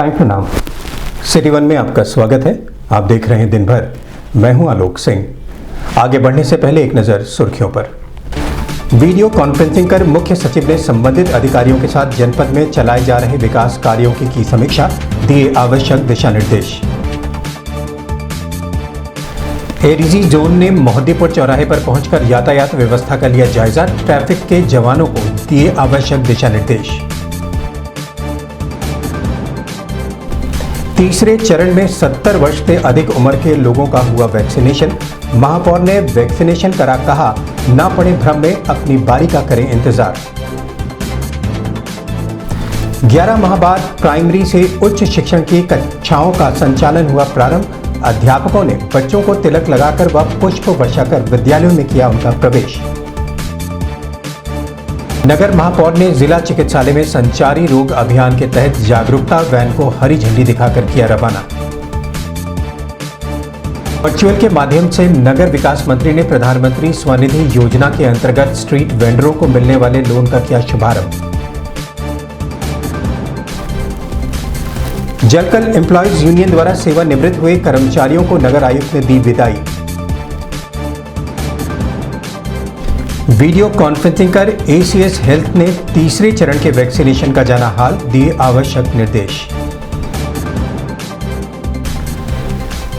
साई प्रणाम। City one में आपका स्वागत है। आप देख रहे हैं दिन भर। मैं हूं आलोक सिंह। आगे बढ़ने से पहले एक नजर सुर्खियों पर। वीडियो कॉन्फ्रेंसिंग कर मुख्य सचिव ने संबंधित अधिकारियों के साथ जनपद में चलाए जा रहे विकास कार्यों की समीक्षा, दिए आवश्यक दिशा निर्देश। एडीजी जोन ने मोहद्दीपुर चौराहे पर पहुंचकर यातायात व्यवस्था का लिया जायजा, ट्रैफिक के जवानों को दिए आवश्यक दिशा निर्देश। तीसरे चरण में 70 वर्ष से अधिक उम्र के लोगों का हुआ वैक्सीनेशन। महापौर ने वैक्सीनेशन करा कहा, ना पड़े भ्रम में, अपनी बारी का करें इंतजार। 11 माह बाद प्राइमरी से उच्च शिक्षण की कक्षाओं का संचालन हुआ प्रारंभ। अध्यापकों ने बच्चों को तिलक लगाकर व पुष्प वर्षा कर विद्यालयों में किया उनका प्रवेश। नगर महापौर ने जिला चिकित्सालय में संचारी रोग अभियान के तहत जागरूकता वैन को हरी झंडी दिखाकर किया रवाना। वर्चुअल के माध्यम से नगर विकास मंत्री ने प्रधानमंत्री स्वनिधि योजना के अंतर्गत स्ट्रीट वेंडरों को मिलने वाले लोन का किया शुभारंभ। जलकल एम्प्लॉयज यूनियन द्वारा सेवानिवृत्त हुए कर्मचारियों को नगर आयुक्त ने दी विदाई। वीडियो कॉन्फ्रेंसिंग कर एसीएस हेल्थ ने तीसरे चरण के वैक्सीनेशन का जाना हाल, दिए आवश्यक निर्देश।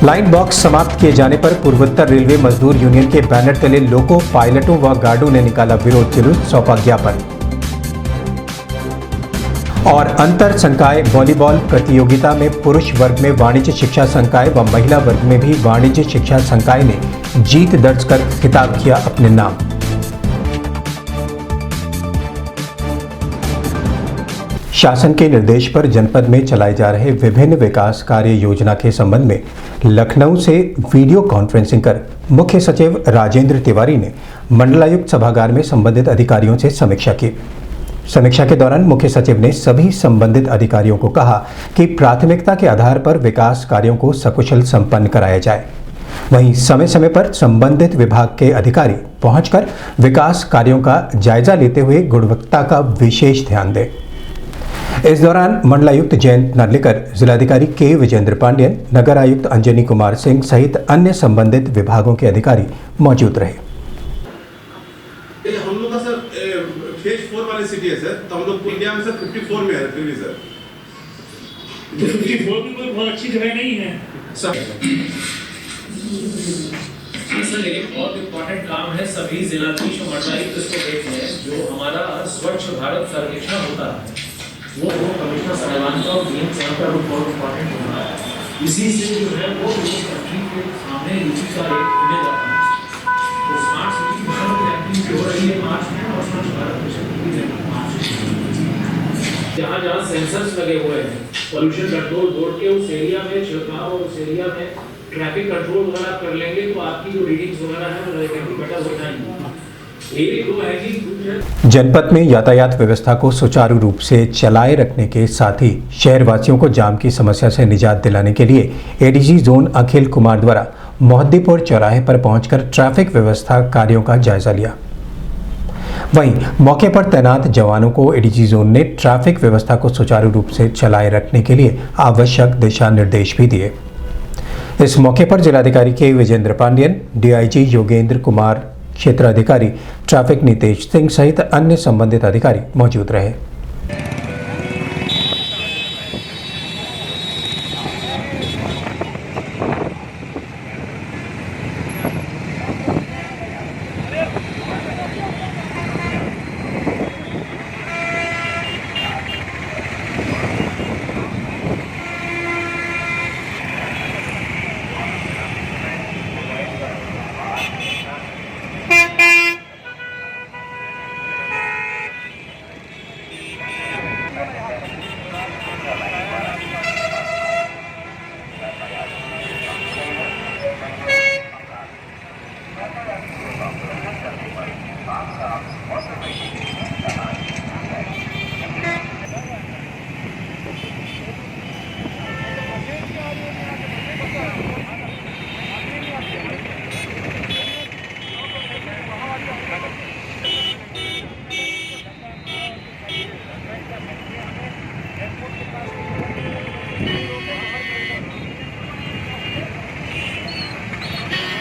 लाइन बॉक्स समाप्त किए जाने पर पूर्वोत्तर रेलवे मजदूर यूनियन के बैनर तले लोको पायलटों व गार्डों ने निकाला विरोध जुलूस, सौंपा ज्ञापन। और अंतर संकाय वॉलीबॉल प्रतियोगिता में पुरुष वर्ग में वाणिज्य शिक्षा संकाय व महिला वर्ग में भी वाणिज्य शिक्षा संकाय ने जीत दर्ज कर खिताब किया अपने नाम। शासन के निर्देश पर जनपद में चलाए जा रहे विभिन्न विकास कार्य योजना के संबंध में लखनऊ से वीडियो कॉन्फ्रेंसिंग कर मुख्य सचिव राजेंद्र तिवारी ने मंडलायुक्त सभागार में संबंधित अधिकारियों से समीक्षा की। समीक्षा के दौरान मुख्य सचिव ने सभी संबंधित अधिकारियों को कहा कि प्राथमिकता के आधार पर विकास कार्यों को सकुशल संपन्न कराया जाए। वहीं समय समय पर संबंधित विभाग के अधिकारी पहुंचकर विकास कार्यों का जायजा लेते हुए गुणवत्ता का विशेष ध्यान दें। इस दौरान मंडलायुक्त जयंत नार्लिकर, जिलाधिकारी के विजेंद्र पांडेयन, नगर आयुक्त अंजनी कुमार सिंह सहित अन्य संबंधित विभागों के अधिकारी मौजूद रहे। हम लोग का सर फेज 4 वाली सिटी है सर, तो हम लोग इंडिया में सर 54 में है फिर सर। तो 54 भी कोई बहुत अच्छी जगह नहीं है सर। सर एक बहुत इम्पोर्टेंट काम है, सभी जिलाधीश और मंडलायुक्त इसको देख लें। जो हमारा स्वच्छ भारत सर्वेक्षण होता है वो कमिश्नर साहिबान का और मेन सेवन का बहुत इम्पोर्टेंट होना है। इसी से जो है वो कंट्री के सामने यूपी का एक इमेज आता है। तो स्मार्ट सिटी मिशन की रैंकिंग जो हो रही है मार्च में, और स्वच्छ भारत मिशन की भी रैंकिंग मार्च में। जहाँ जहाँ सेंसर्स लगे हुए हैं, पोल्यूशन कंट्रोल बोर्ड के उस एरिया में छिड़काव और उस एरिया में ट्रैफिक कंट्रोल वगैरह कर लेंगे तो आपकी जो रीडिंग्स वगैरह है वो रैंकिंग बेटर हो जाएंगी। जनपद में यातायात व्यवस्था को सुचारू रूप से चलाए रखने के साथ ही शहरवासियों को जाम की समस्या से निजात दिलाने के लिए एडीजी जोन अखिल कुमार द्वारा मोहद्दीपुर चौराहे पर पहुंचकर ट्रैफिक व्यवस्था कार्यों का जायजा लिया। वहीं मौके पर तैनात जवानों को एडीजी जोन ने ट्रैफिक व्यवस्था को सुचारू रूप से चलाए रखने के लिए आवश्यक दिशा निर्देश भी दिए। इस मौके पर जिलाधिकारी के विजेंद्र पांडेयन, डीआईजी योगेंद्र कुमार, क्षेत्राधिकारी ट्रैफिक नितेश सिंह सहित अन्य संबंधित अधिकारी मौजूद रहे।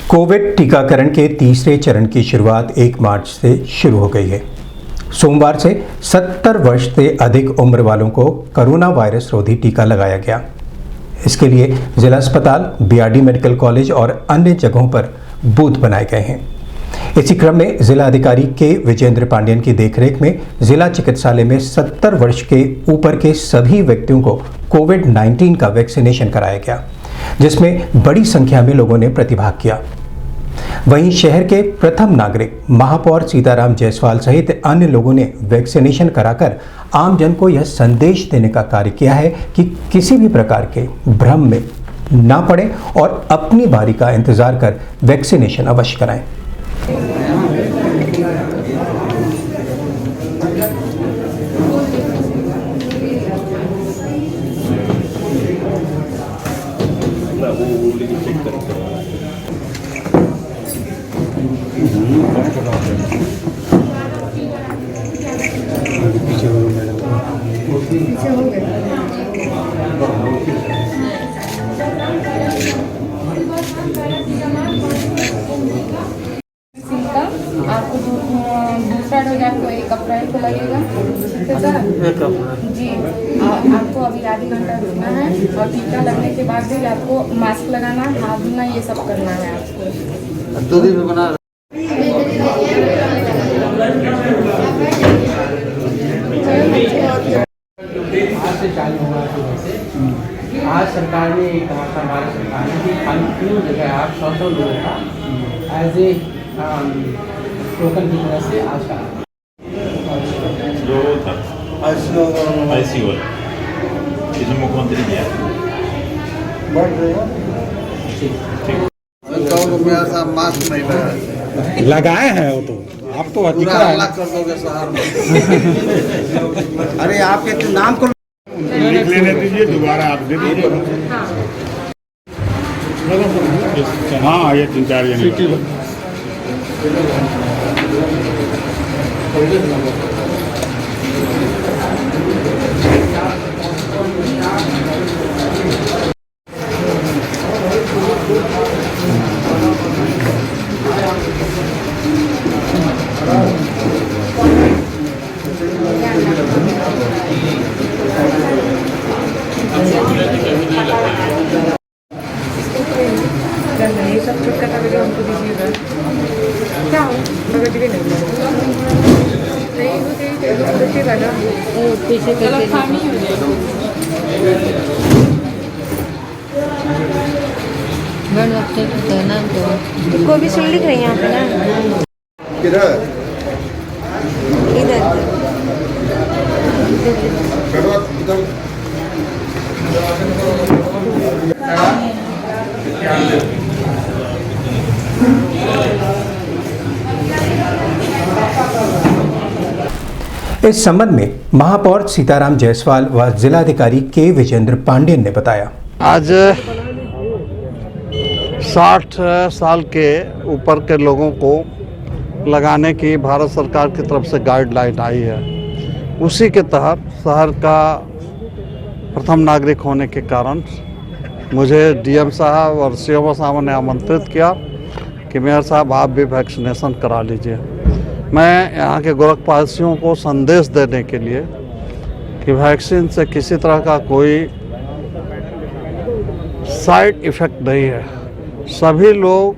कोविड टीकाकरण के तीसरे चरण की शुरुआत 1 मार्च से शुरू हो गई है। सोमवार से 70 वर्ष से अधिक उम्र वालों को कोरोना वायरस रोधी टीका लगाया गया। इसके लिए जिला अस्पताल, बीआरडी मेडिकल कॉलेज और अन्य जगहों पर बूथ बनाए गए हैं। इसी क्रम में जिला अधिकारी के विजेंद्र पांडियन की देखरेख में जिला चिकित्सालय में 70 वर्ष के ऊपर के सभी व्यक्तियों को कोविड-19 का वैक्सीनेशन कराया गया, जिसमें बड़ी संख्या में लोगों ने प्रतिभाग किया। वहीं शहर के प्रथम नागरिक महापौर सीताराम जायसवाल सहित अन्य लोगों ने वैक्सीनेशन कराकर आमजन को यह संदेश देने का कार्य किया है कि किसी भी प्रकार के भ्रम में ना पड़े और अपनी बारी का इंतजार कर वैक्सीनेशन अवश्य कराएं। आपको दूसरा डोज आपको 1 अप्रैल को लगेगा, ठीक है सर? जी, आपको अभी आधी घंटा रुकना है और टीका लगने के बाद भी आपको मास्क लगाना, हाथ धोना, ये सब करना है आपको। 2 दिन में बना आज सरकार ने कहा था, हमारी सरकार ने कि कंटिन्यू जगह आप 100 लोगों का एज ए टोकन की तरह से आज का जो था ICU इसमें मुख्यमंत्री दिया मेरा साहब मास्क नहीं लगाए लगाए हैं। वो तो आप तो पूरा हल्ला कर दोगे शहर में। अरे आपके नाम को लिख लेने दीजिए, दोबारा आप दे दीजिए। हाँ, ये 3-4 जने ये सब छुटका का वीडियो हमको दीजिएगा। क्या हो मगर दिखे नहीं वो देखिएगा ना, पीछे गलत फामी हो जाएगी। कोविशील्ड लिख रही है यहाँ पे ना, किधर इधर इस संबंध में महापौर सीताराम जायसवाल व जिलाधिकारी के विजेंद्र पांडियन ने बताया। आज 60 साल के ऊपर के लोगों को लगाने की भारत सरकार की तरफ से गाइडलाइन आई है। उसी के तहत शहर का प्रथम नागरिक होने के कारण मुझे डीएम साहब और सीएमओ साहब ने आमंत्रित किया कि मेयर साहब आप भी वैक्सीनेशन करा लीजिए। मैं यहाँ के गोरखवासियों को संदेश देने के लिए कि वैक्सीन से किसी तरह का कोई साइड इफ़ेक्ट नहीं है, सभी लोग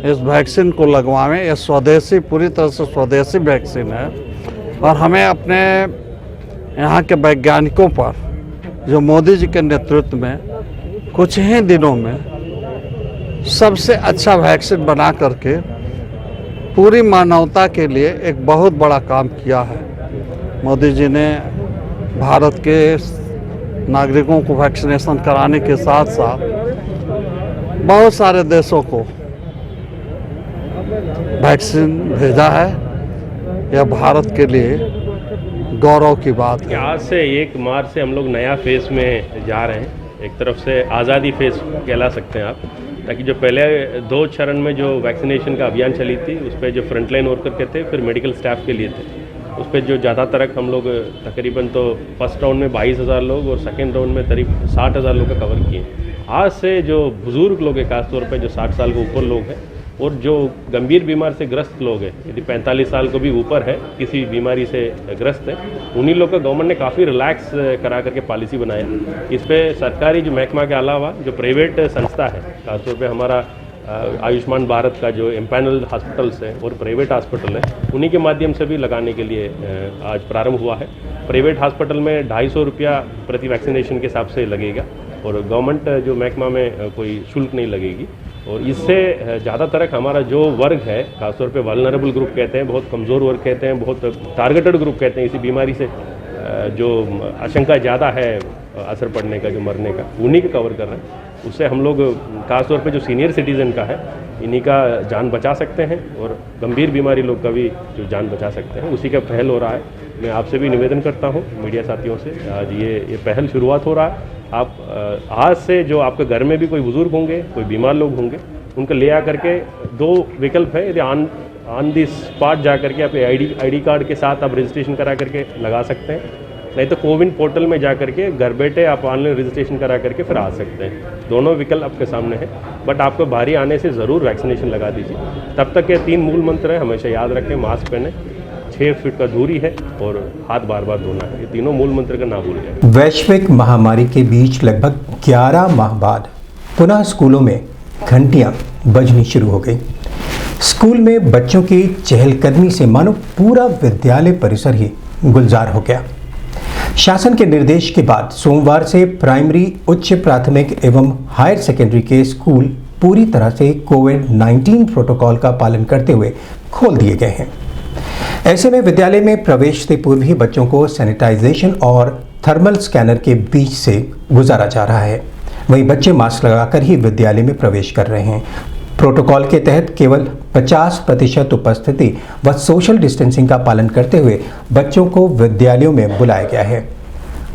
इस वैक्सीन को लगवाएं। ये स्वदेशी, पूरी तरह से स्वदेशी वैक्सीन है और हमें अपने यहाँ के वैज्ञानिकों पर, जो मोदी जी के नेतृत्व में कुछ ही दिनों में सबसे अच्छा वैक्सीन बना करके पूरी मानवता के लिए एक बहुत बड़ा काम किया है। मोदी जी ने भारत के नागरिकों को वैक्सीनेशन कराने के साथ साथ बहुत सारे देशों को वैक्सीन भेजा है। यह भारत के लिए गौरव की बात है। आज से 1 मार्च से हम लोग नया फेज में जा रहे हैं। एक तरफ से आज़ादी फेज कहला सकते हैं आप, ताकि जो पहले 2 चरण में जो वैक्सीनेशन का अभियान चली थी उस पर जो फ्रंटलाइन वर्कर के थे, फिर मेडिकल स्टाफ के लिए थे, उस पर जो ज़्यादातर हम लोग तकरीबन तो फर्स्ट राउंड में 22,000 लोग और सेकेंड राउंड में करीब 60,000 लोग का कवर किए। आज से जो बुज़ुर्ग लोग हैं, खासतौर पे जो 60 साल के ऊपर लोग हैं और जो गंभीर बीमार से ग्रस्त लोग हैं, यदि 45 साल को भी ऊपर है, किसी बीमारी से ग्रस्त है, उन्हीं लोग का गवर्नमेंट ने काफ़ी रिलैक्स करा करके पॉलिसी बनाया। इस पर सरकारी जो महकमा के अलावा जो प्राइवेट संस्था है, खासतौर पे हमारा आयुष्मान भारत का जो एम्पैनल हॉस्पिटल्स हैं और प्राइवेट हॉस्पिटल हैं, उन्हीं के माध्यम से भी लगाने के लिए आज प्रारंभ हुआ है। प्राइवेट हॉस्पिटल में 250 रुपया प्रति वैक्सीनेशन के हिसाब से लगेगा और गवर्नमेंट जो महकमा में कोई शुल्क नहीं लगेगी। और इससे ज़्यादातर हमारा जो वर्ग है, खासतौर पे वल्नरेबल ग्रुप कहते हैं, बहुत कमज़ोर वर्ग कहते हैं, बहुत टारगेटेड ग्रुप कहते हैं, इसी बीमारी से जो आशंका ज़्यादा है असर पड़ने का, जो मरने का, उन्हीं के कवर कर रहे हैं। उससे हम लोग खासतौर पे जो सीनियर सिटीज़न का है, इन्हीं का जान बचा सकते हैं और गंभीर बीमारी लोग का भी जो जान बचा सकते हैं, उसी का पहल हो रहा है। मैं आपसे भी निवेदन करता हूँ, मीडिया साथियों से, आज ये पहल शुरुआत हो रहा है। आप आज से जो आपके घर में भी कोई बुज़ुर्ग होंगे, कोई बीमार लोग होंगे, उनको ले आ करके 2 विकल्प है, यदि ऑन दी स्पॉट जा करके आप आई.डी. कार्ड के साथ आप रजिस्ट्रेशन करा करके लगा सकते हैं, नहीं तो कोविन पोर्टल में जा करके घर बैठे आप ऑनलाइन रजिस्ट्रेशन करा करके फिर आ सकते हैं। दोनों विकल्प आपके सामने है, बट आपको बारी आने से ज़रूर वैक्सीनेशन लगा दीजिए। तब तक के 3 मूल मंत्र है, हमेशा याद रखें, मास्क पहने, 6 फीट का दूरी है और हाथ बार-बार धोना है। ये तीनों मूल मंत्र का ना भूल जाए। वैश्विक महामारी के बीच लगभग 11 माह बाद पुनः स्कूलों में घंटियां बजनी शुरू हो गई। स्कूल में बच्चों की चहलकदमी से मानो पूरा विद्यालय परिसर ही गुलजार हो गया। शासन के निर्देश के बाद सोमवार से प्राइमरी, उच्च प्राथमिक एवं हायर सेकेंडरी के स्कूल पूरी तरह से कोविड-19 प्रोटोकॉल का पालन करते हुए खोल दिए गए हैं। ऐसे में विद्यालय में प्रवेश से पूर्व ही बच्चों को सैनिटाइजेशन और थर्मल स्कैनर के बीच से गुजारा जा रहा है। वहीं बच्चे मास्क लगाकर ही विद्यालय में प्रवेश कर रहे हैं। प्रोटोकॉल के तहत केवल 50% उपस्थिति व सोशल डिस्टेंसिंग का पालन करते हुए बच्चों को विद्यालयों में बुलाया गया है।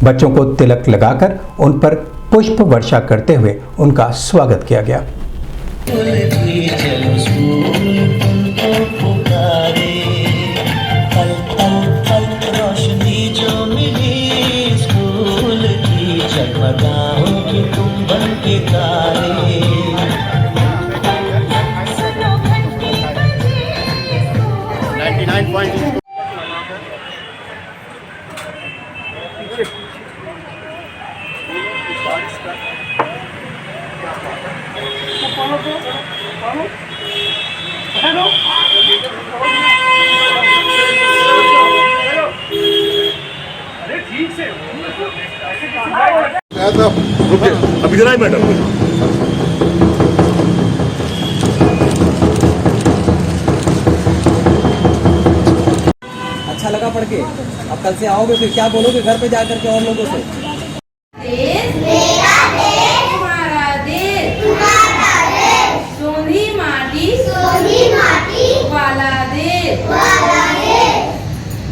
बच्चों को तिलक लगाकर उन पर पुष्प वर्षा करते हुए उनका स्वागत किया गया। अभी जरा मैडम, अच्छा लगा पढ़ के? अब कल से आओगे फिर क्या बोलोगे घर पे जाकर के और लोगों से? देश मेरा देश, तुम्हारा देश, तुम्हारा देश, सोनी माटी वाला देश,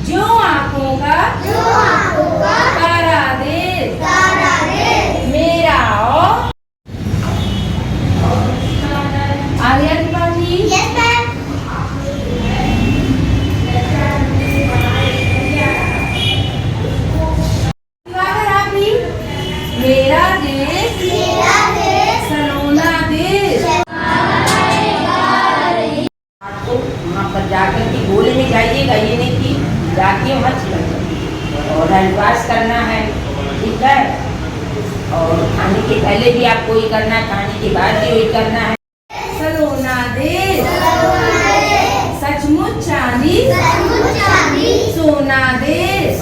जो आँखों का तारा देश, मेरा और आर्या त्रिपाठी। मेरा देश सलोना देश। आपको वहाँ पर जाकर के गोले में जाइएगा, ये नहीं कि जाके मत और हैंड वॉश करना है, ठीक है। और खाने के पहले भी आपको ये करना है, खाने के बाद भी वही करना है। सलोना देश, सचमुच चांदी, सोना देश।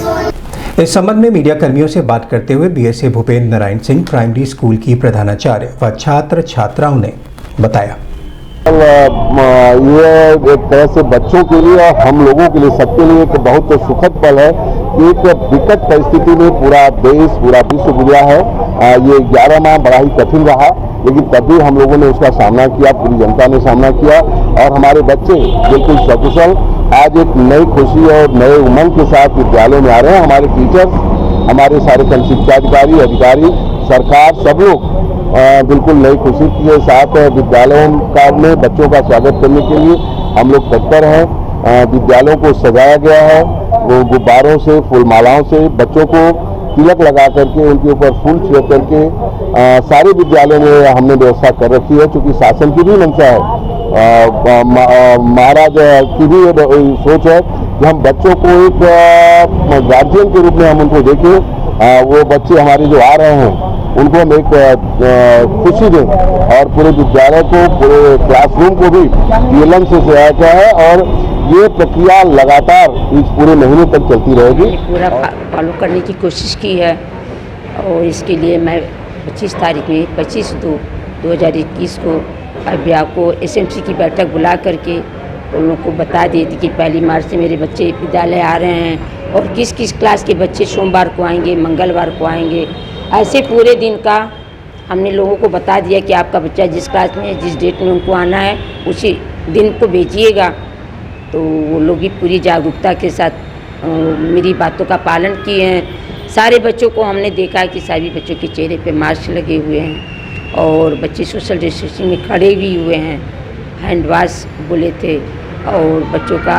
इस संबंध में मीडिया कर्मियों से बात करते हुए BSA Bhupendra Narayan Singh primary school की प्रधानाचार्य व छात्र छात्राओं ने बताया। ये एक तरह से बच्चों के लिए और हम लोगों के लिए, सबके लिए एक बहुत सुखद पल है कि एक विकट परिस्थिति में पूरा देश, पूरा विश्व गुजरा है। ये 11 माह बड़ा ही कठिन रहा, लेकिन तब भी हम लोगों ने उसका सामना किया, पूरी जनता ने सामना किया और हमारे बच्चे बिल्कुल सकुशल आज एक नई खुशी और नए उमंग के साथ विद्यालय में आ रहे हैं। हमारे टीचर्स, हमारे सारे शिक्षाधिकारी, अधिकारी, सरकार, सब लोग बिल्कुल नई खुशी के साथ विद्यालयों में बच्चों का स्वागत करने के लिए हम लोग तत्पर हैं। विद्यालयों को सजाया गया है, वो गुब्बारों से, फूल मालाओं से बच्चों को तिलक लगा करके, उनके ऊपर फूल छिड़क करके सारे विद्यालयों में हमने व्यवस्था कर रखी है, क्योंकि शासन की भी मंशा है, महाराज की भी सोच है कि हम बच्चों को एक गार्जियन के रूप में हम उनको देखें। वो बच्चे हमारे जो आ रहे हैं उनको हम एक खुशी दें, और पूरे विद्यालय को, पूरे क्लासरूम को भी PLM से सहायता किया है, और ये प्रक्रिया लगातार इस पूरे महीने तक चलती रहेगी। पूरा फॉलो करने की कोशिश की है, और इसके लिए मैं 25 तारीख में 25/2/2021 को अभ्या को SMC की बैठक बुला करके उन लोगों को बता दी थी कि 1 मार्च से मेरे बच्चे विद्यालय आ रहे हैं, और किस किस क्लास के बच्चे सोमवार को आएंगे, मंगलवार को आएंगे। ऐसे पूरे दिन का हमने लोगों को बता दिया कि आपका बच्चा जिस क्लास में है, जिस डेट में उनको आना है, उसी दिन को भेजिएगा। तो वो लोग भी पूरी जागरूकता के साथ मेरी बातों का पालन किए हैं। सारे बच्चों को हमने देखा है कि सभी बच्चों के चेहरे पे मास्क लगे हुए हैं, और बच्चे सोशल डिस्टेंसिंग में खड़े भी हुए हैं, हैंड वॉश बोले थे, और बच्चों का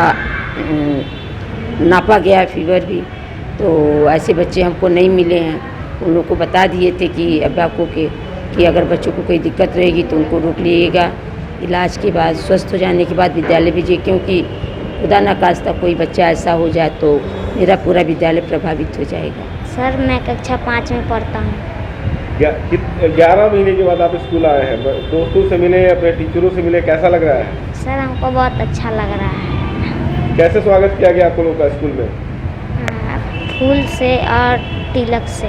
नापा गया फीवर भी। तो ऐसे बच्चे हमको नहीं मिले हैं। उन लोगों को बता दिए थे कि अभिभावकों के कि अगर बच्चों को कोई दिक्कत रहेगी तो उनको रोक लीजिएगा, इलाज के बाद स्वस्थ हो जाने के बाद विद्यालय भेजिए, क्योंकि खुदा न खास्ता कोई बच्चा ऐसा हो जाए तो मेरा पूरा विद्यालय प्रभावित हो जाएगा। सर मैं कक्षा 5 में पढ़ता हूँ। 11 महीने के बाद आप स्कूल आए हैं, दोस्तों से मिले, अपने टीचरों से मिले, कैसा लग रहा है? सर हमको बहुत अच्छा लग रहा है। कैसे स्वागत किया गया आप लोगों का स्कूल में? फूल से और तिलक से।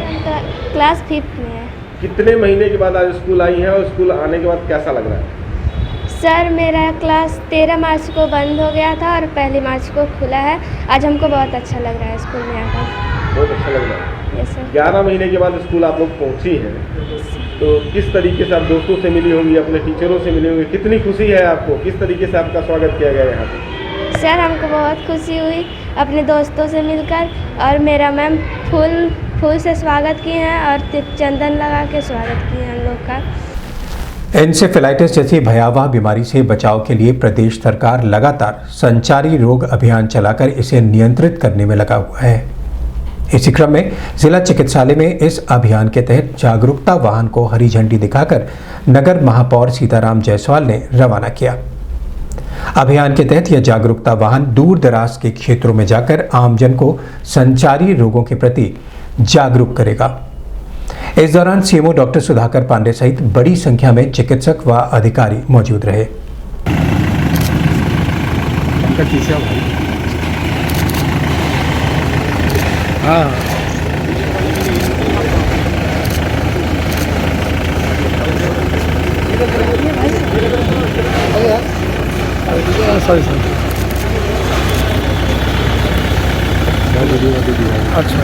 क्लास 5 में है। कितने महीने के बाद आज स्कूल आई हैं, और स्कूल आने के बाद कैसा लग रहा है? सर मेरा क्लास 13 मार्च को बंद हो गया था और 1 मार्च को खुला है। आज हमको बहुत अच्छा लग रहा है स्कूल में आकर। बहुत अच्छा लग रहा है। Yes sir. 11 महीने के बाद स्कूल आप लोग पहुँची हैं, तो किस तरीके से आप दोस्तों से मिली होंगी, अपने टीचरों से मिली होंगी, कितनी खुशी है आपको? किस तरीके से आपका स्वागत किया गया यहाँ पे? सर हमको बहुत खुशी हुई अपने दोस्तों से मिलकर, और मेरा मैम फूल से स्वागत किए हैं और चंदन लगा के स्वागत किए हैं हम लोग का। एन्सेफेलाइटिस जैसी भयावह बीमारी से बचाव के लिए प्रदेश सरकार लगातार संचारी रोग अभियान चलाकर इसे नियंत्रित करने में लगा हुआ है। इसी क्रम में जिला चिकित्सालय में इस अभियान के तहत जागरूकता वाहन को हरी झंडी दिखाकर नगर महापौर सीताराम जायसवाल ने रवाना किया। अभियान के तहत यह जागरूकता वाहन दूर दराज के क्षेत्रों में जाकर आमजन को संचारी रोगों के प्रति जागरूक करेगा। इस दौरान सीएमओ डॉक्टर सुधाकर पांडे सहित बड़ी संख्या में चिकित्सक व अधिकारी मौजूद रहे। अच्छा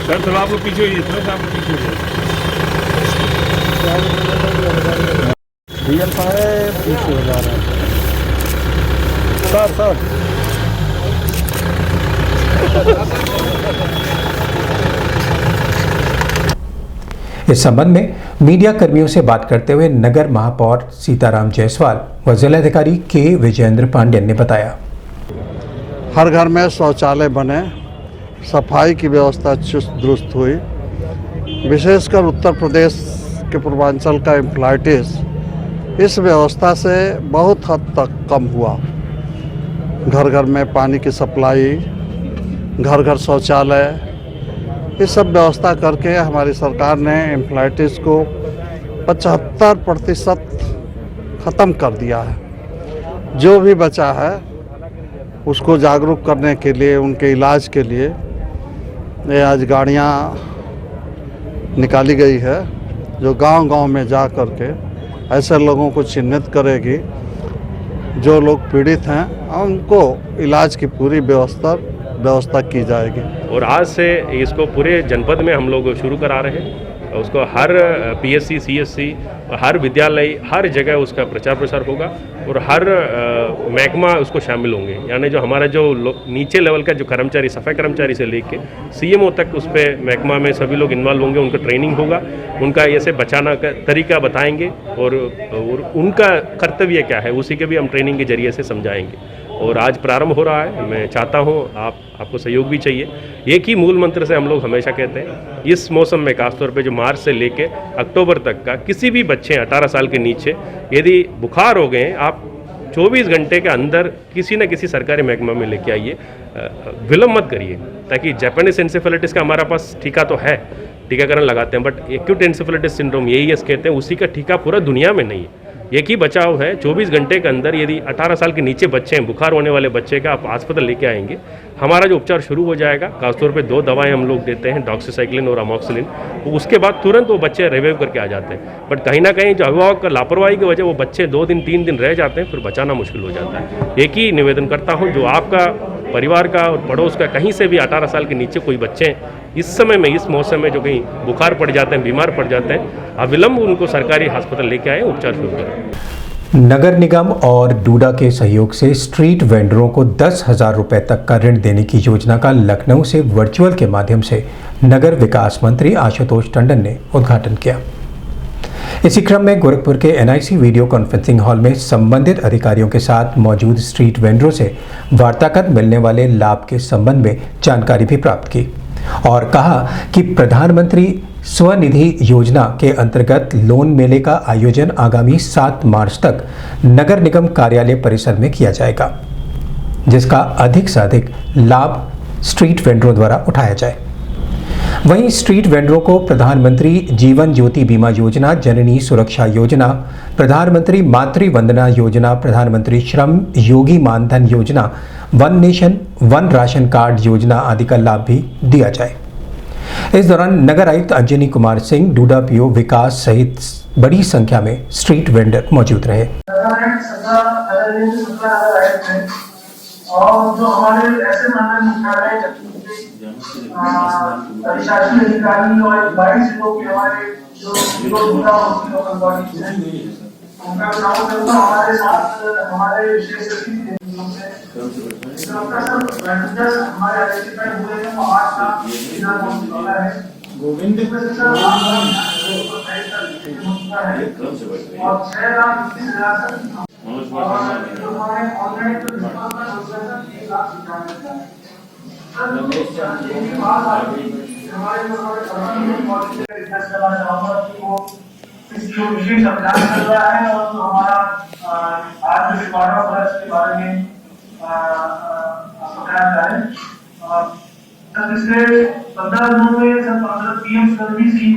सर थोड़ा आप लोग पीछे होइए, थोड़ा आप लोग पीछे होइए। डीएल साहब पीछे हो जा रहा है। सर इस संबंध में मीडिया कर्मियों से बात करते हुए नगर महापौर सीताराम जायसवाल व जिलाधिकारी के विजेंद्र पांडेन ने बताया, हर घर में शौचालय बने, सफाई की व्यवस्था चुस्त दुरुस्त हुई। विशेषकर उत्तर प्रदेश के पूर्वांचल का एम्प्लाइटिस इस व्यवस्था से बहुत हद तक कम हुआ। घर घर में पानी की सप्लाई, घर घर शौचालय, ये सब व्यवस्था करके हमारी सरकार ने एम्प्लाइटिस को 75% ख़त्म कर दिया है। जो भी बचा है उसको जागरूक करने के लिए, उनके इलाज के लिए ये आज गाड़ियाँ निकाली गई है, जो गांव-गांव में जा कर के ऐसे लोगों को चिन्हित करेगी जो लोग पीड़ित हैं, उनको इलाज की पूरी व्यवस्था की जाएगी। और आज से इसको पूरे जनपद में हम लोग शुरू करा रहे हैं, उसको हर PSC CSC हर विद्यालय हर जगह उसका प्रचार प्रसार होगा और हर महकमा उसको शामिल होंगे। यानी जो हमारा जो नीचे लेवल का जो कर्मचारी सफाई कर्मचारी से लेके CMO तक उस पर महकमा में सभी लोग इन्वॉल्व होंगे, उनका ट्रेनिंग होगा, उनका ऐसे बचाना का तरीका बताएंगे और उनका कर्तव्य क्या है उसी के भी हम ट्रेनिंग के जरिए से समझाएंगे। और आज प्रारंभ हो रहा है, मैं चाहता हूँ आपको सहयोग भी चाहिए। एक ही मूल मंत्र से हम लोग हमेशा कहते हैं, इस मौसम में खासतौर पे जो मार्च से लेके अक्टूबर तक का किसी भी बच्चे 18 साल के नीचे यदि बुखार हो गए, आप 24 घंटे के अंदर किसी न किसी सरकारी महकमा में लेके आइए, विलम्ब मत करिए, ताकि जापानीज एन्सेफेलाइटिस का हमारा पास टीका तो है, टीकाकरण लगाते हैं, but acute encephalitis syndrome AES कहते हैं, उसी का टीका पूरा दुनिया में नहीं है। एक ही बचाव है, 24 घंटे के अंदर यदि 18 साल के नीचे बच्चे हैं, बुखार होने वाले बच्चे का आप अस्पताल लेके आएंगे, हमारा जो उपचार शुरू हो जाएगा। खासतौर पे 2 दवाएं हम लोग देते हैं, डॉक्सीसाइक्लिन और अमोक्सिलिन, उसके बाद तुरंत वो बच्चे रिवाइव करके आ जाते हैं। बट कहीं ना कहीं जो अभिभावक का लापरवाही की वजह वो बच्चे 2 दिन 3 दिन रह जाते हैं, फिर बचाना मुश्किल हो जाता है। एक ही निवेदन करता हूँ, जो आपका परिवार का और पड़ोस का कहीं से भी 18 साल के नीचे कोई बच्चे इस समय में इस मौसम में जो कहीं बुखार पड़ जाते हैं, बीमार पड़ जाते हैं, अविलंब उनको सरकारी अस्पताल लेके आए, उपचार शुरू करें। नगर निगम और डूडा के सहयोग से स्ट्रीट वेंडरों को 10,000 रुपए तक का ऋण देने की योजना का लखनऊ से वर्चुअल के माध्यम से नगर विकास मंत्री आशुतोष टंडन ने उद्घाटन किया। इसी क्रम में गोरखपुर के NIC वीडियो कॉन्फ्रेंसिंग हॉल में संबंधित अधिकारियों के साथ मौजूद स्ट्रीट वेंडरों से वार्ता कर मिलने वाले लाभ के संबंध में जानकारी भी प्राप्त की और कहा कि प्रधानमंत्री स्वनिधि योजना के अंतर्गत लोन मेले का आयोजन आगामी 7 मार्च तक नगर निगम कार्यालय परिसर में किया जाएगा, जिसका अधिक से अधिक लाभ स्ट्रीट वेंडरों द्वारा उठाया जाए। वहीं स्ट्रीट वेंडरों को प्रधानमंत्री जीवन ज्योति बीमा योजना, जननी सुरक्षा योजना, प्रधानमंत्री मातृ वंदना योजना, प्रधानमंत्री श्रम योगी मानधन योजना, one nation one ration card योजना आदि का लाभ भी दिया जाए। इस दौरान नगर आयुक्त अंजनी कुमार सिंह, डूडा PO विकास सहित बड़ी संख्या में स्ट्रीट वेंडर मौजूद रहे। और जो हमारे ऐसे मंडल मुख्यालय प्रशासनिक अधिकारी और 22 लोग हमारे जो लोकल बॉडी हैं, उनका काम करना हमारे साथ हमारे विशेष सचिव हमारे आइडेंटिफाई हुए हैं, 8 लाख है गोविंद और 6,20,000 विशेष अभियान चल रहा है और हमारा आज 12 वर्ष के बारे में बताया जाए। पिछले 15 दिनों में 15 PM सर्विस की।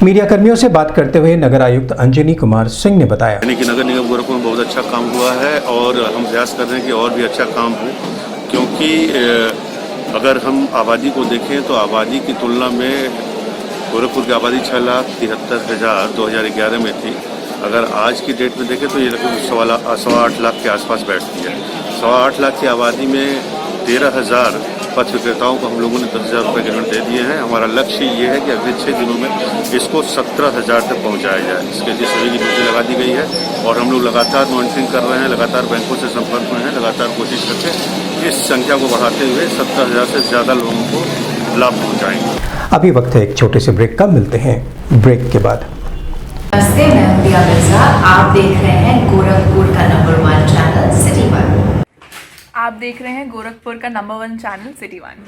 मीडिया कर्मियों से बात करते हुए नगर आयुक्त अंजनी कुमार सिंह ने बताया कि नगर निगम गोरखपुर में बहुत अच्छा काम हुआ है और हम प्रयास कर रहे हैं कि और भी अच्छा काम हो, क्योंकि अगर हम आबादी को देखें तो आबादी की तुलना में गोरखपुर की आबादी 6,73,000 2011 में थी। अगर आज की डेट में देखें तो ये लगभग 8.25 लाख के आसपास बैठती है। 8.25 लाख की आबादी में 13,000 पथ विक्रेताओं को हम लोगों ने 10,000 रुपये के ऋण दे दिए हैं। हमारा लक्ष्य ये है कि अगले 6 दिनों में इसको 17,000 तक पहुंचाया जाए। इसके लिए सभी की ड्यूटी लगा दी गई है और हम लोग लगातार मॉनिटरिंग कर रहे हैं, लगातार बैंकों से संपर्क में हैं, लगातार कोशिश करके इस संख्या को बढ़ाते हुए 17,000 से ज़्यादा लोगों को लाभ पहुँचाएंगे। अभी वक्त है एक छोटे से ब्रेक का, मिलते हैं ब्रेक के बाद। नमस्ते, मैं प्रिया मिर्जा। आप देख रहे हैं गोरखपुर का नंबर 1 चैनल सिटी 1। आप देख रहे हैं गोरखपुर का नंबर 1 चैनल सिटी 1।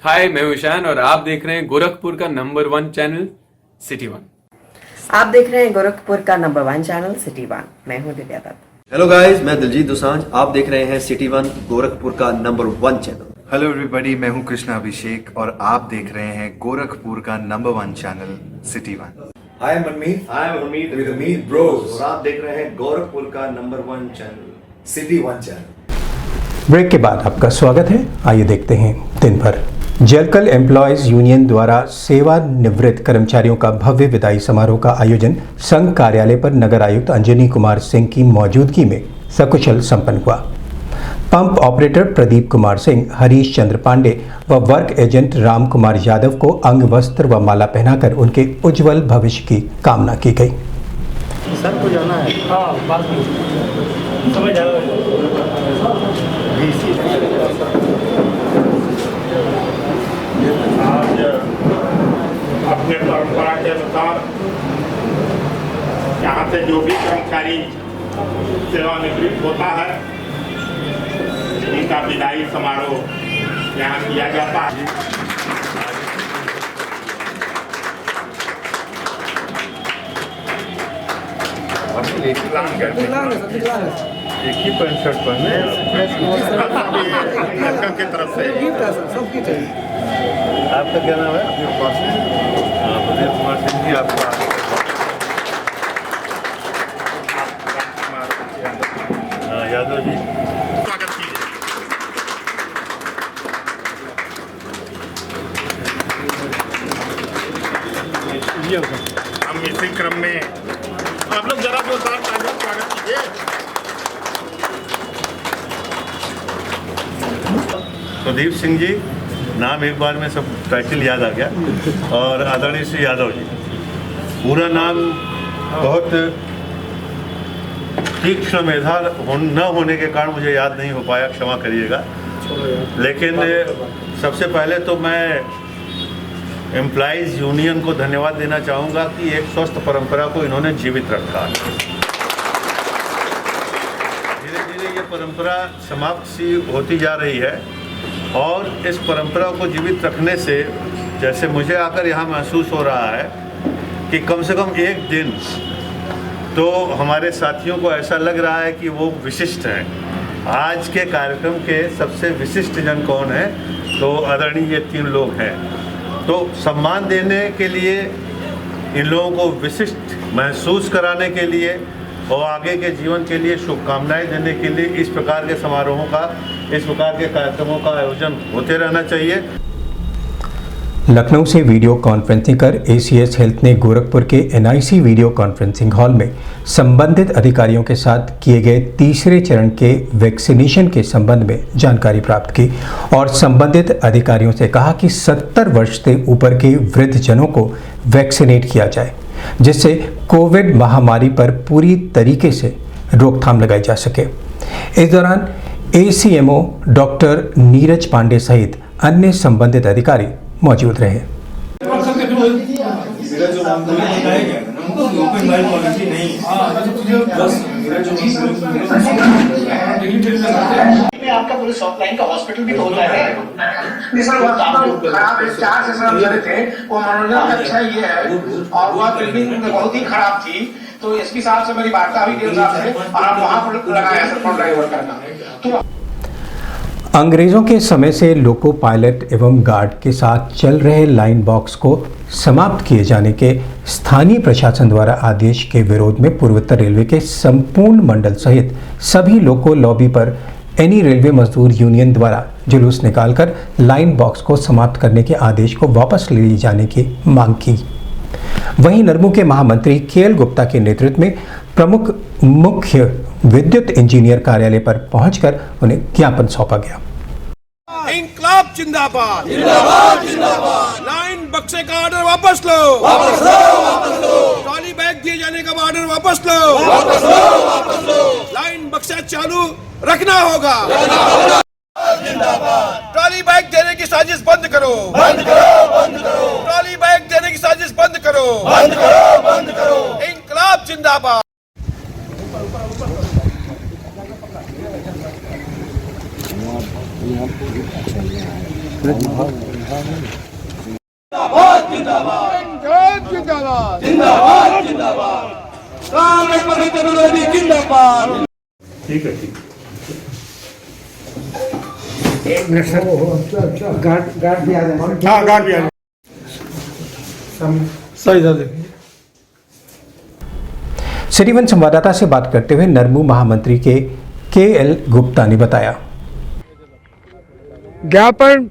हाय, मैं ईशान और आप देख रहे हैं गोरखपुर का नंबर 1 चैनल सिटी 1। आप देख रहे हैं गोरखपुर का नंबर 1 चैनल सिटी 1। मैं हूं दिव्या दत्त। हेलो गाइस, मैं दिलजीत दोसांझ। आप देख रहे हैं सिटी 1 गोरखपुर का नंबर 1 चैनल। हेलो एवरीबॉडी, मैं हूं कृष्णा अभिषेक और आप देख रहे हैं गोरखपुर का number 1 channel city 1। Hi Manmeet, with Amit bros और आप देख रहे हैं गोरखपुर का number 1 channel city 1 channel. Break के बाद आपका स्वागत है। आइए देखते हैं दिन भर। जलकल एम्प्लॉयज यूनियन द्वारा सेवानिवृत्त कर्मचारियों का भव्य विदाई समारोह का आयोजन संघ कार्यालय पर नगर आयुक्त अंजनी कुमार सिंह की मौजूदगी में सकुशल संपन्न हुआ। पंप ऑपरेटर प्रदीप कुमार सिंह, हरीश चंद्र पांडे व वर्क एजेंट राम कुमार यादव को अंग वस्त्र व माला पहनाकर उनके उज्जवल भविष्य की कामना की गई। सर को जाना है। हाँ, बात समझ आज अपने परंपरा के अनुसार यहाँ से जो भी कर्मचारी सेवानिवृत्त होता है इनका विदाई समारोह यहाँ किया जाता है। एक ही पैंट शर्ट पहने लड़का की तरफ से आपका क्या नाम है? प्रदीप कुमार सिंह जी, आपका यादव जी, स्वागत कीजिए। हम इसी क्रम में आप लोग जरा जोरदार तालियों से स्वागत कीजिए। प्रदीप सिंह जी, नाम एक बार में सब टाइटल याद आ गया। और आदरणीय श्री यादव जी, पूरा नाम बहुत तीक्ष्ण मेधा न होने के कारण मुझे याद नहीं हो पाया, क्षमा करिएगा। लेकिन सबसे पहले तो मैं एम्प्लॉइज़ यूनियन को धन्यवाद देना चाहूँगा कि एक स्वस्थ परंपरा को इन्होंने जीवित रखा। धीरे धीरे ये परंपरा समाप्त सी होती जा रही है और इस परंपरा को जीवित रखने से जैसे मुझे आकर यहाँ महसूस हो रहा है कि कम से कम एक दिन तो हमारे साथियों को ऐसा लग रहा है कि वो विशिष्ट हैं। आज के कार्यक्रम के सबसे विशिष्ट जन कौन है? तो आदरणीय ये 3 लोग हैं। तो सम्मान देने के लिए, इन लोगों को विशिष्ट महसूस कराने के लिए और आगे के जीवन के लिए शुभकामनाएं देने के लिए इस प्रकार के समारोहों का, इस प्रकार के कार्यक्रमों का आयोजन होते रहना चाहिए। लखनऊ से वीडियो कॉन्फ्रेंसिंग कर एसीएस हेल्थ ने गोरखपुर के एनआईसी वीडियो कॉन्फ्रेंसिंग हॉल में संबंधित अधिकारियों के साथ किए गए तीसरे चरण के वैक्सीनेशन के संबंध में जानकारी प्राप्त की और संबंधित अधिकारियों से कहा कि 70 वर्ष से ऊपर के वृद्ध जनों को वैक्सीनेट किया जाए, जिससे कोविड महामारी पर पूरी तरीके से रोकथाम लगाई जा सके। इस दौरान एसीएमओ डॉक्टर नीरज पांडे सहित अन्य संबंधित अधिकारी मौजूद रहे। आपका पूरे सॉफ्टलाइन का हॉस्पिटल भी तो होता है। खराब 4 सेशन हम करे थे, वो मनोरंजन अच्छा ये है और वह बिल्डिंग बहुत ही खराब थी। तो एसपी साहब से मेरी वार्ता हुई DL साहब से और हम वहाँ पर लगाया सर ड्राइवर करना। तो अंग्रेजों के समय से लोको पायलट एवं गार्ड के साथ चल रहे लाइन बॉक्स को समाप्त किए जाने के स्थानीय प्रशासन द्वारा आदेश के विरोध में पूर्वोत्तर रेलवे के संपूर्ण मंडल सहित सभी लोको लॉबी पर एनी रेलवे मजदूर यूनियन द्वारा जुलूस निकालकर लाइन बॉक्स को समाप्त करने के आदेश को वापस ले लिए जाने की मांग की। वहीं नरमू के महामंत्री KL गुप्ता के नेतृत्व में प्रमुख मुख्य विद्युत इंजीनियर कार्यालय पर पहुंचकर उन्हें ज्ञापन सौंपा गया। इंकलाब जिंदाबाद, जिंदाबाद जिंदाबाद। लाइन बक्से का ऑर्डर वापस लो, वापस लो, वापस लो। ट्रॉली बैग दिए जाने का ऑर्डर वापस लो, वापस लो, वापस लो। लाइन बक्सा चालू रखना होगा, जिंदाबाद। ट्रॉली बैग देने की साजिश बंद करो, बंद करो, बंद करो। ट्रॉली बैग देने की साजिश बंद करो, बंद करो, बंद करो। इंकलाब जिंदाबाद। जिंदाबाद जिंदाबाद जिंदाबाद जिंदाबाद जिंदाबाद। जिंदाबाद। ठीक है, ठीक। गार्ड भी आ जाए। हाँ, गार्ड भी आ जाए। सही सर। सिटी वन संवाददाता से बात करते हुए नरमू महामंत्री के KL गुप्ता ने बताया, ज्ञापन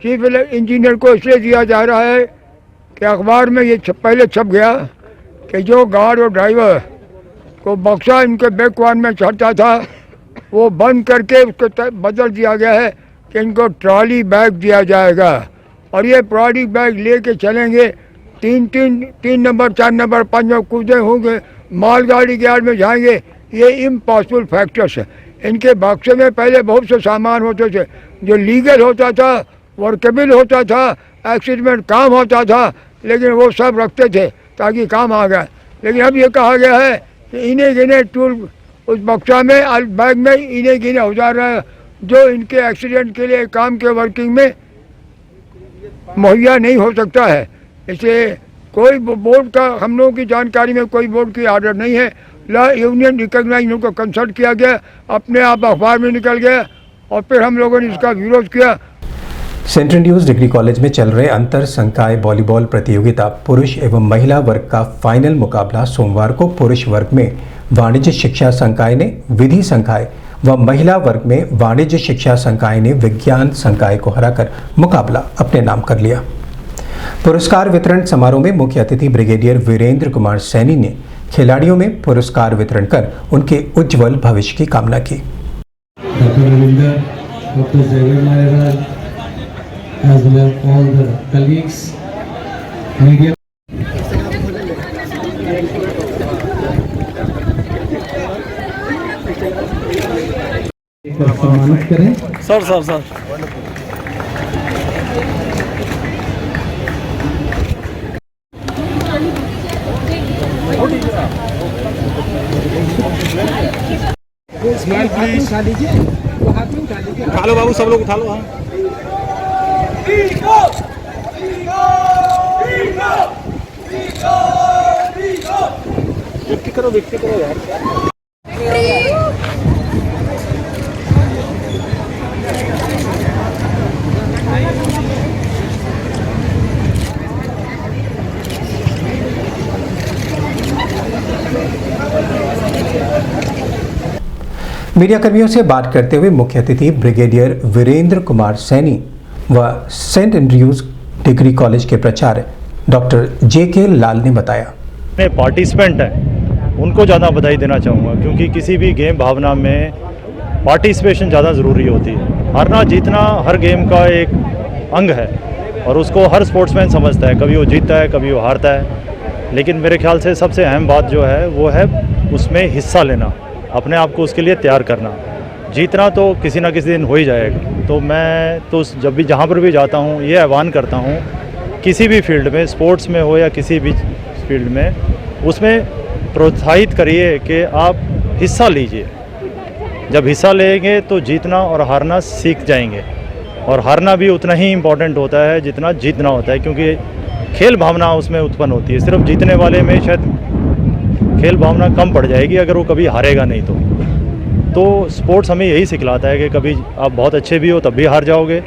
चीफ इंजीनियर को इसलिए दिया जा रहा है कि अखबार में ये पहले छप गया कि जो गार्ड और ड्राइवर को बक्सा इनके बैक वान में चढ़ता था वो बंद करके उसको बदल दिया गया है कि इनको ट्रॉली बैग दिया जाएगा और ये ट्रॉली बैग लेके चलेंगे। 3 नंबर 4 नंबर 5 नंबर कूदे होंगे, मालगाड़ी के यार्ड में जाएंगे। ये इम्पॉसिबल फैक्टर्स है। इनके बक्से में पहले बहुत से सामान होते थे जो लीगल होता था, वर्केबल होता था, एक्सीडेंट काम होता था, लेकिन वो सब रखते थे ताकि काम आ गया। लेकिन अब ये कहा गया है कि इन्हें गिने टूल उस बक्सा में बैग में इन्हें गिने औजार है जो इनके एक्सीडेंट के लिए काम के वर्किंग में मुहैया नहीं हो सकता है। इसलिए कोई बोर्ड का हम लोगों की जानकारी में कोई बोर्ड की आर्डर नहीं है। ला यूनियन रिकॉग्नाइज उनको कंसल्ट किया गया, अपने आप अखबार में निकल गया और फिर हम लोगों ने इसका विरोध किया। सेंट एंड्रयूज डिग्री कॉलेज में चल रहे अंतर संकाय वॉलीबॉल प्रतियोगिता पुरुष एवं महिला वर्ग का फाइनल मुकाबला सोमवार को पुरुष वर्ग में वाणिज्य शिक्षा संकाय ने विधि संकाय व महिला वर्ग में वाणिज्य शिक्षा संकाय ने विज्ञान संकाय को हराकर मुकाबला अपने नाम कर लिया। पुरस्कार वितरण समारोह में मुख्य अतिथि ब्रिगेडियर वीरेंद्र कुमार सैनी ने खिलाड़ियों में पुरस्कार वितरण कर उनके उज्जवल भविष्य की कामना की। As well as all the colleagues, media. सम्मानित करें सर। Smile please. उठा लीजिए, उठा लो बाबू, सब लोग उठा लो। हाँ व्यक्ति करो यार। मीडिया कर्मियों से बात करते हुए मुख्य अतिथि ब्रिगेडियर वीरेंद्र कुमार सैनी व सेंट एंड्रयूज डिग्री कॉलेज के प्राचार्य डॉक्टर जे.के. लाल ने बताया। पार्टिसिपेंट हैं उनको ज़्यादा बधाई देना चाहूँगा, क्योंकि किसी भी गेम भावना में पार्टिसिपेशन ज़्यादा ज़रूरी होती है। हारना जीतना हर गेम का एक अंग है और उसको हर स्पोर्ट्समैन समझता है। कभी वो जीतता है, कभी वो हारता है, लेकिन मेरे ख्याल से सबसे अहम बात जो है वो है उसमें हिस्सा लेना, अपने आप को उसके लिए तैयार करना। जीतना तो किसी ना किसी दिन हो ही जाएगा। तो मैं तो जब भी जहाँ पर भी जाता हूँ ये आह्वान करता हूँ, किसी भी फील्ड में, स्पोर्ट्स में हो या किसी भी फील्ड में, उसमें प्रोत्साहित करिए कि आप हिस्सा लीजिए। जब हिस्सा लेंगे तो जीतना और हारना सीख जाएंगे, और हारना भी उतना ही इम्पोर्टेंट होता है जितना जीतना होता है, क्योंकि खेल भावना उसमें उत्पन्न होती है। सिर्फ जीतने वाले में शायद खेल भावना कम पड़ जाएगी अगर वो कभी हारेगा नहीं तो स्पोर्ट्स हमें यही सिखलाता है कि कभी आप बहुत अच्छे भी हो तब भी हार जाओगे,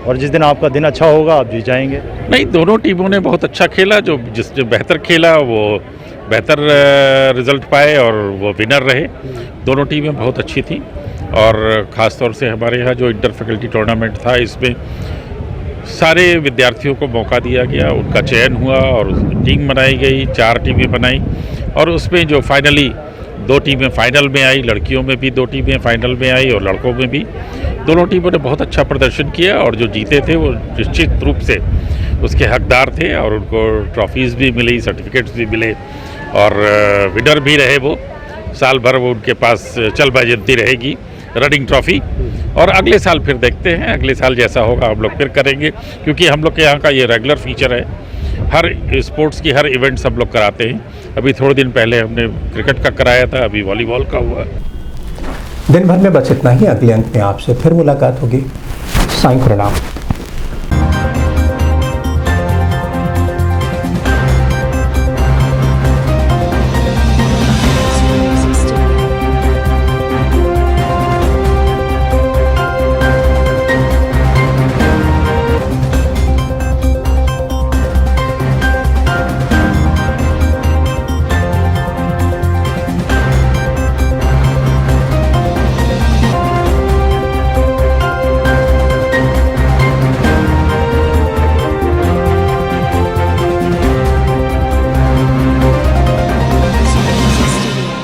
और जिस दिन आपका दिन अच्छा होगा आप जीत जाएंगे। नहीं, दोनों टीमों ने बहुत अच्छा खेला। जो बेहतर खेला वो बेहतर रिजल्ट पाए और वो विनर रहे। दोनों टीमें बहुत अच्छी थी, और ख़ास तौर से हमारे यहाँ जो इंटर फैकल्टी टूर्नामेंट था इसमें सारे विद्यार्थियों को मौका दिया गया, उनका चयन हुआ और टीम बनाई गई, 4 टीमें बनाई, और उसमें जो फाइनली 2 टीमें फाइनल में आई, लड़कियों में भी 2 टीमें फाइनल में आई और लड़कों में भी। दोनों टीमों ने बहुत अच्छा प्रदर्शन किया, और जो जीते थे वो निश्चित रूप से उसके हकदार थे, और उनको ट्रॉफीज़ भी मिली, सर्टिफिकेट्स भी मिले, और विनर भी रहे। वो साल भर वो उनके पास चल बजती रहेगी रनिंग ट्रॉफी, और अगले साल फिर देखते हैं, अगले साल जैसा होगा हम लोग फिर करेंगे, क्योंकि हम लोग के यहाँ का ये रेगुलर फीचर है। हर स्पोर्ट्स की हर इवेंट्स हम लोग कराते हैं। अभी थोड़े दिन पहले हमने क्रिकेट का कराया था, अभी वॉलीबॉल का हुआ। दिन भर में बस इतना ही। अगले अंक में आपसे फिर मुलाकात होगी। साईं प्रणाम।